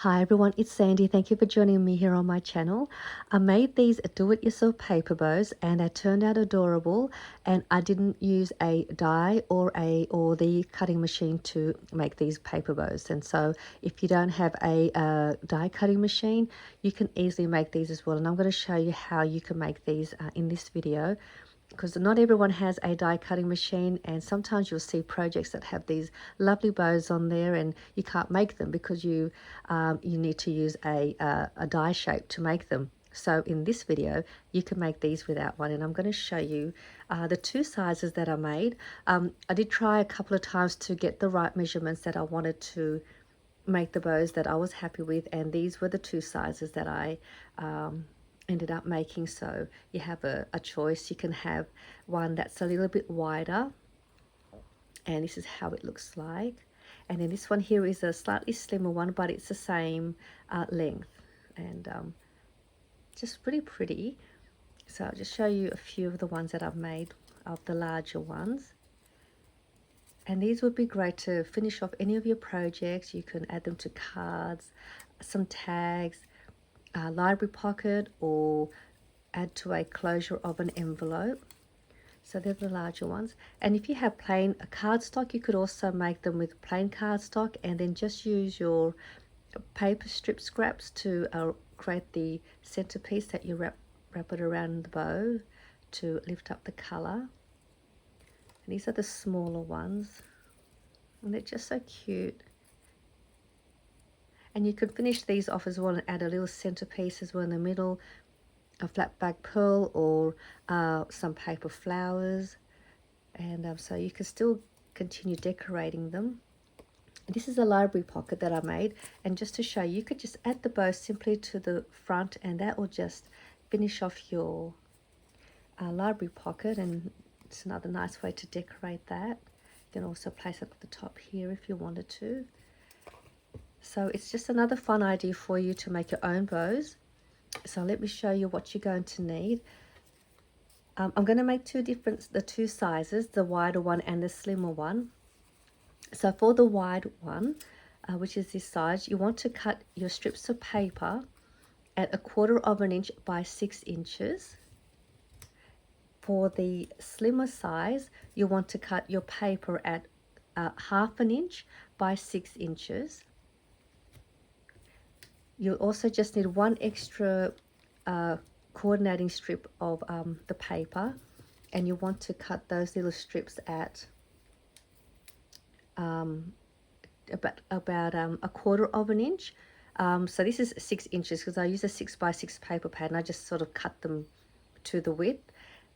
Hi everyone, it's Sandy. Thank you for joining me here on my channel. I made these do-it-yourself paper bows and they turned out adorable, and I didn't use a die or the cutting machine to make these paper bows. And so if you don't have a die cutting machine, you can easily make these as well. And I'm going to show you how you can make these in this video, because not everyone has a die cutting machine, and sometimes you'll see projects that have these lovely bows on there and you can't make them because you need to use a die shape to make them. So in this video you can make these without one, and I'm going to show you the two sizes that I made. I did try a couple of times to get the right measurements that I wanted to make the bows that I was happy with, and these were the two sizes that I ended up making. So you have a choice. You can have one that's a little bit wider, and this is how it looks like, and then this one here is a slightly slimmer one, but it's the same length, and just really pretty. So I'll just show you a few of the ones that I've made of the larger ones. And these would be great to finish off any of your projects. You can add them to cards, some tags, a library pocket, or add to a closure of an envelope. So they're the larger ones. And if you have plain cardstock, you could also make them with plain cardstock and then just use your paper strip scraps to create the centerpiece that you wrap it around the bow to lift up the color. And these are the smaller ones, and they're just so cute. And you could finish these off as well and add a little centerpiece as well in the middle, a flat back pearl, or some paper flowers, and so you can still continue decorating them. This is a library pocket that I made, and just to show you, you could just add the bow simply to the front, and that will just finish off your library pocket, and it's another nice way to decorate that. You can also place it at the top here if you wanted to. So it's just another fun idea for you to make your own bows. So let me show you what you're going to need. I'm going to make the two sizes, the wider one and the slimmer one. So for the wide one, which is this size, you want to cut your strips of paper at 1/4 inch by 6 inches. For the slimmer size, you want to cut your paper at 1/2 inch by 6 inches. You'll also just need one extra coordinating strip of the paper, and you want to cut those little strips at about 1/4 inch. So this is 6 inches because I use a 6x6 paper pad, and I just sort of cut them to the width.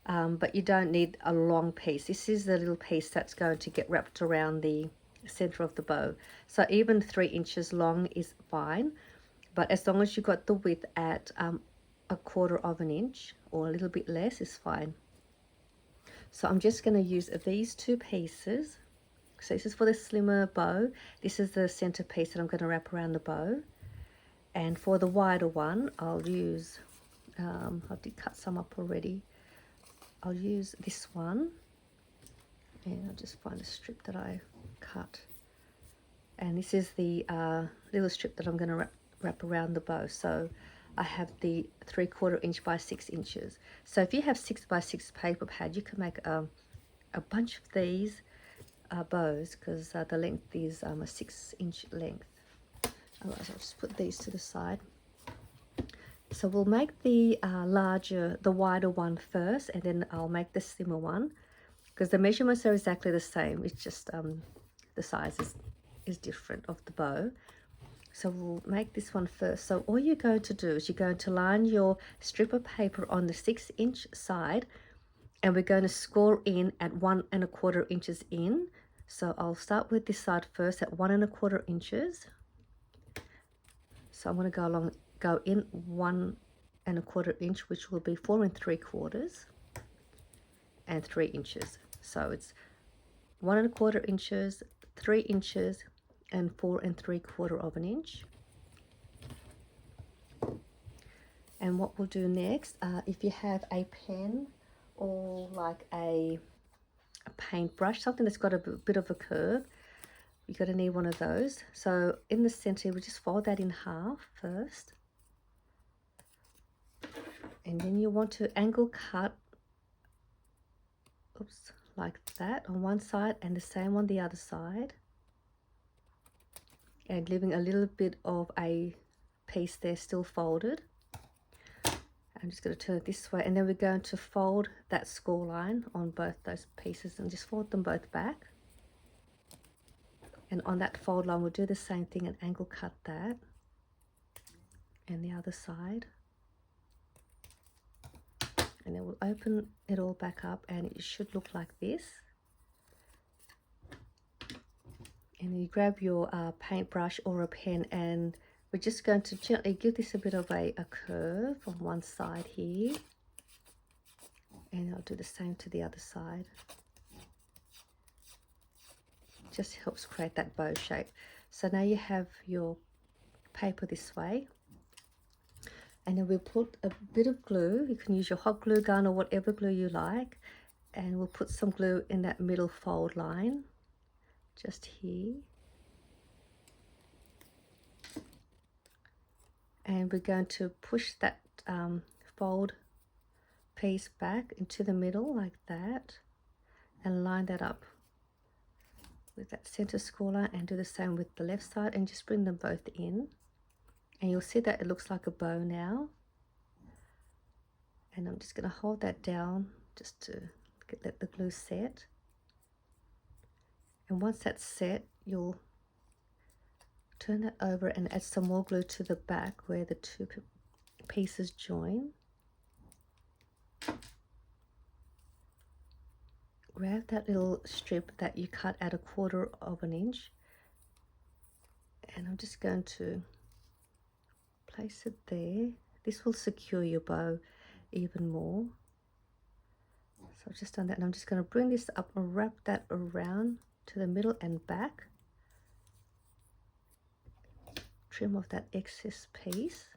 But you don't need a long piece. This is the little piece that's going to get wrapped around the center of the bow. So even 3 inches long is fine, but as long as you got the width at 1/4 inch or a little bit less is fine. So I'm just going to use these two pieces. So this is for the slimmer bow. This is the center piece that I'm going to wrap around the bow. And for the wider one, I'll use, I did cut some up already. I'll use this one, and I'll just find a strip that I cut. And this is the little strip that I'm going to wrap around the bow. So I have the 3/4 inch by 6 inches. So if you have 6x6 paper pad, you can make a bunch of these bows, because the length is a 6 inch length. Otherwise, I'll just put these to the side. So we'll make the wider one first, and then I'll make the slimmer one, because the measurements are exactly the same. It's just the size is different of the bow. So we'll make this one first. So all you're going to do is you're going to line your strip of paper on the 6 inch side, and we're going to score in at 1¼ inches in. So I'll start with this side first at 1¼ inches. So I'm going to go in 1¼ inch, which will be 4 3/4 and 3 inches. So it's 1¼ inches, 3 inches, and 4 3/4 inch. And what we'll do next, if you have a pen or like a paintbrush, something that's got a bit of a curve, you're going to need one of those. So in the center, we just fold that in half first. And then you want to angle cut, oops, like that on one side and the same on the other side. And leaving a little bit of a piece there still folded. I'm just going to turn it this way, and then we're going to fold that score line on both those pieces and just fold them both back. And on that fold line, we'll do the same thing and angle cut that. And the other side. And then we'll open it all back up, and it should look like this. And you grab your paintbrush or a pen, and we're just going to gently give this a bit of a curve on one side here. And I'll do the same to the other side. Just helps create that bow shape. So now you have your paper this way. And then we'll put a bit of glue. You can use your hot glue gun or whatever glue you like. And we'll put some glue in that middle fold line. Just here. And we're going to push that fold piece back into the middle like that. And line that up with that center score line, and do the same with the left side, and just bring them both in. And you'll see that it looks like a bow now. And I'm just going to hold that down just to let the glue set. And once that's set, you'll turn that over and add some more glue to the back where the two pieces join. Grab that little strip that you cut at 1/4 inch, and I'm just going to place it there. This will secure your bow even more. So I've just done that, and I'm just going to bring this up and wrap that around to the middle and back. Trim off that excess piece,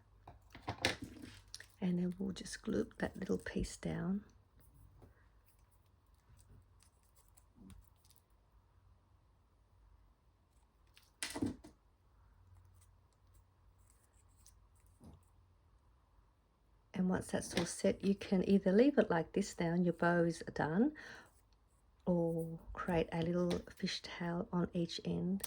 and then we'll just glue that little piece down. And once that's all set, you can either leave it like this now and your bow is done, or create a little fishtail on each end.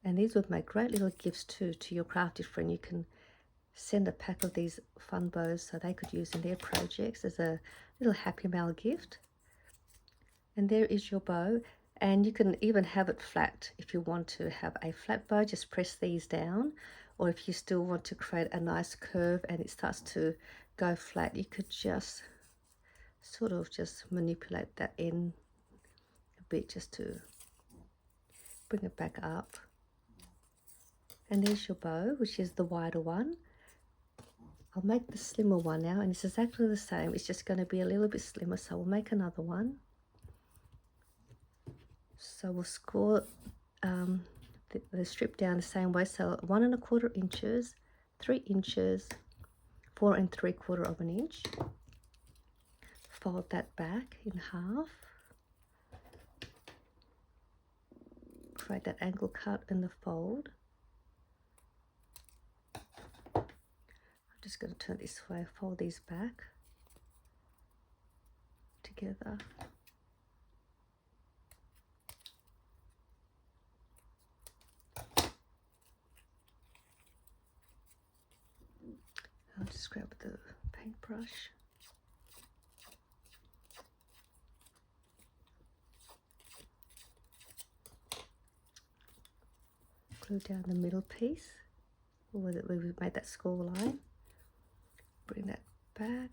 And these would make great little gifts too to your crafty friend. You can send a pack of these fun bows so they could use in their projects as a little Happy Mail gift. And there is your bow. And you can even have it flat. If you want to have a flat bow, just press these down. Or if you still want to create a nice curve and it starts to go flat, you could just sort of just manipulate that end a bit just to bring it back up. And there's your bow, which is the wider one. I'll make the slimmer one now, and it's exactly the same. It's just going to be a little bit slimmer, so we'll make another one. So we'll score the strip down the same way. So 1 1/4 inches, 3 inches, 4 3/4 inch. Fold that back in half. Create that angle cut in the fold. I'm just going to turn it this way, fold these back together. I'll just grab the paintbrush. Glue down the middle piece where we've made that score line. Bring that back.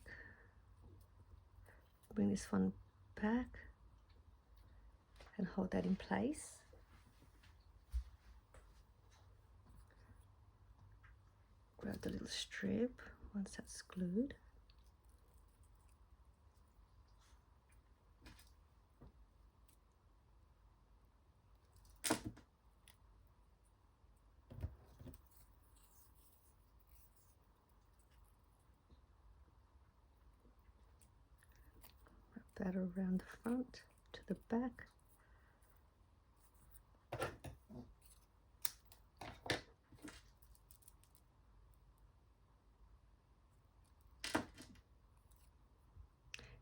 Bring this one back and hold that in place. Grab the little strip once that's glued. that around the front to the back.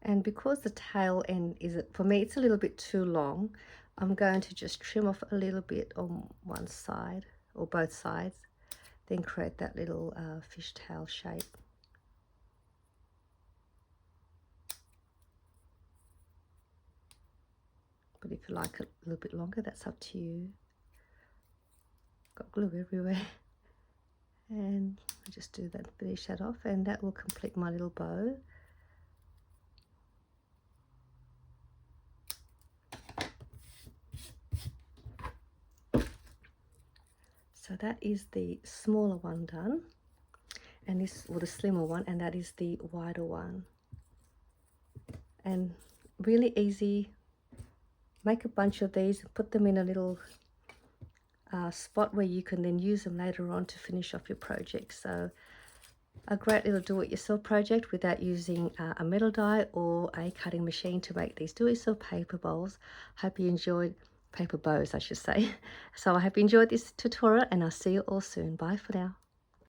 And because the tail end is, for me, it's a little bit too long, I'm going to just trim off a little bit on one side or both sides, then create that little fishtail shape. But if you like it a little bit longer, that's up to you. Got glue everywhere. And I just do that, finish that off, and that will complete my little bow. So that is the smaller one done, and this, or the slimmer one, and that is the wider one. And really easy. Make a bunch of these, put them in a little spot where you can then use them later on to finish off your project. So a great little do-it-yourself project without using a metal die or a cutting machine to make these do-it-yourself paper bowls. Hope you enjoyed, paper bows I should say. So I hope you enjoyed this tutorial, and I'll see you all soon. Bye for now.